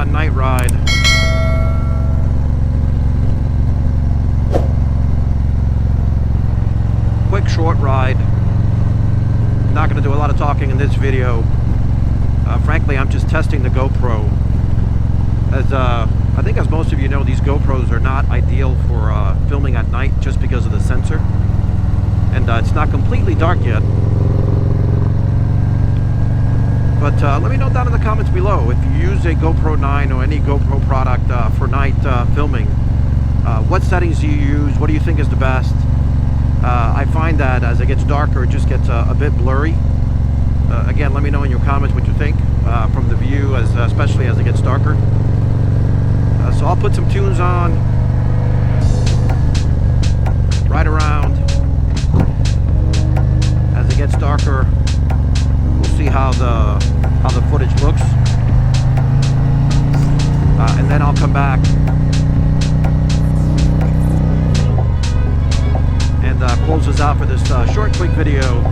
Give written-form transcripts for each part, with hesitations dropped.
night ride. Quick short ride. Not going to do a lot of talking in this video. Frankly, I'm just testing the GoPro. As I think, as most of you know, these GoPros are not ideal for filming at night just because of the sensor, and it's not completely dark yet. But let me know down in the comments below if you use a GoPro 9 or any GoPro product for night filming. What settings do you use? What do you think is the best? I find that as it gets darker, it just gets a bit blurry. Again, let me know in your comments what you think from the view, especially as it gets darker. So I'll put some tunes on, ride around. As it gets darker, we'll see how the footage looks, and then I'll come back and close this out for this short, quick video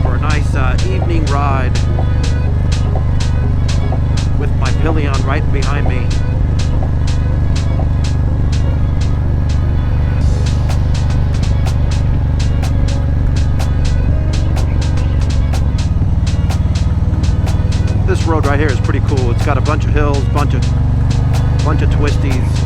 for a nice evening ride with my Pillion right behind me. This road right here is pretty cool. It's got a bunch of hills, bunch of twisties.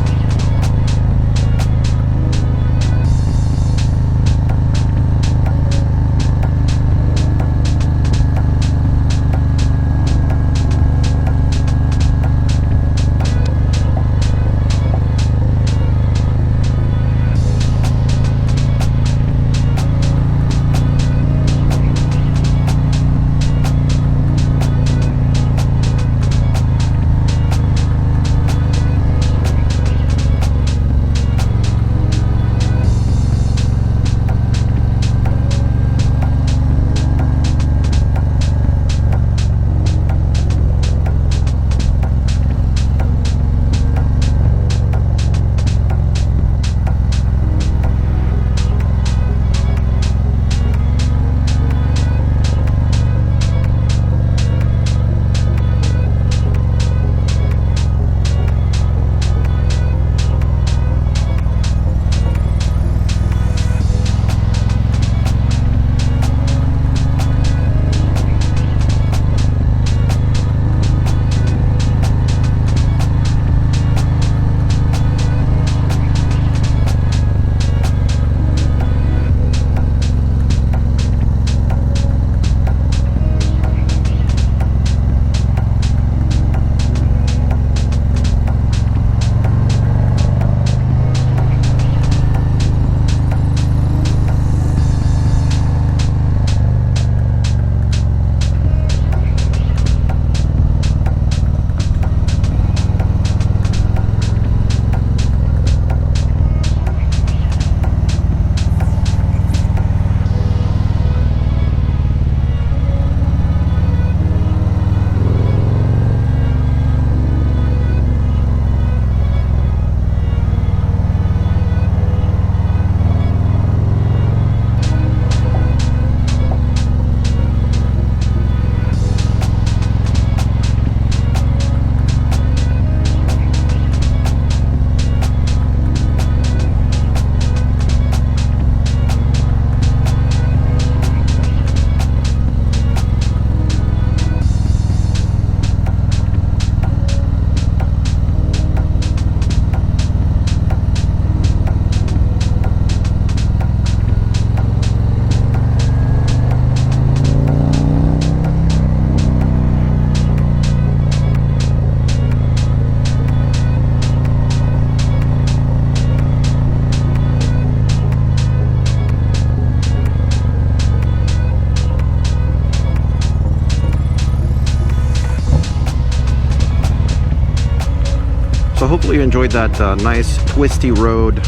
So hopefully you enjoyed that nice twisty road.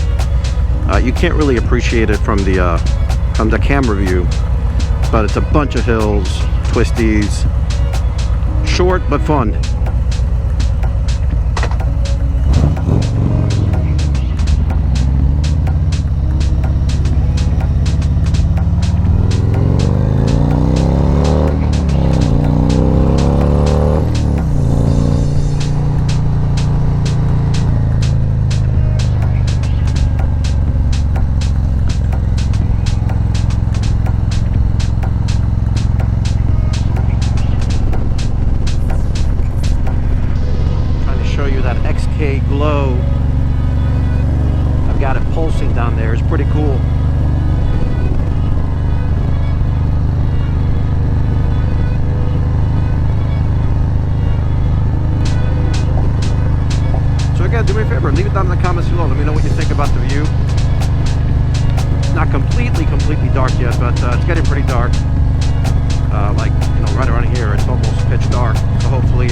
You can't really appreciate it from the camera view, but it's a bunch of hills, twisties, short but fun. you that XK glow. I've got it pulsing down there. It's pretty cool. So again, do me a favor, leave it down in the comments below. Let me know what you think about the view. It's not completely dark yet, but it's getting pretty dark. Like, you know, right around here, it's almost pitch dark. So hopefully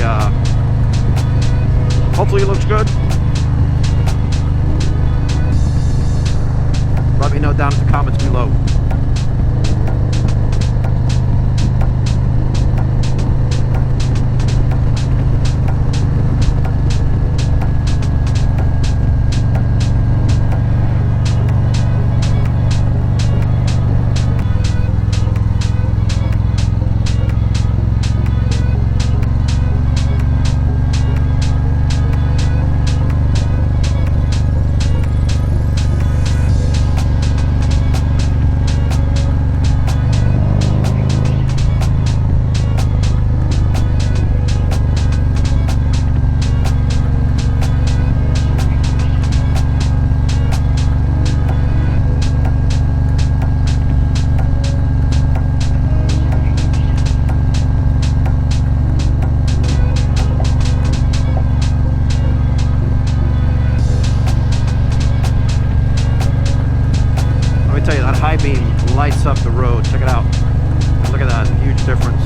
it looks good. Let me know down in the comments below. That high beam lights up the road. Check it out. Look at that, huge difference.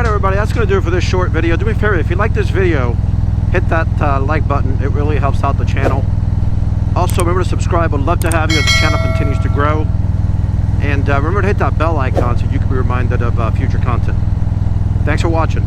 Everybody, that's going to do it for this short video. Do me a favor, if you like this video, hit that like button. It really helps out the channel. Also, remember to subscribe. I'd love to have you as the channel continues to grow. And remember to hit that bell icon so you can be reminded of future content. Thanks for watching.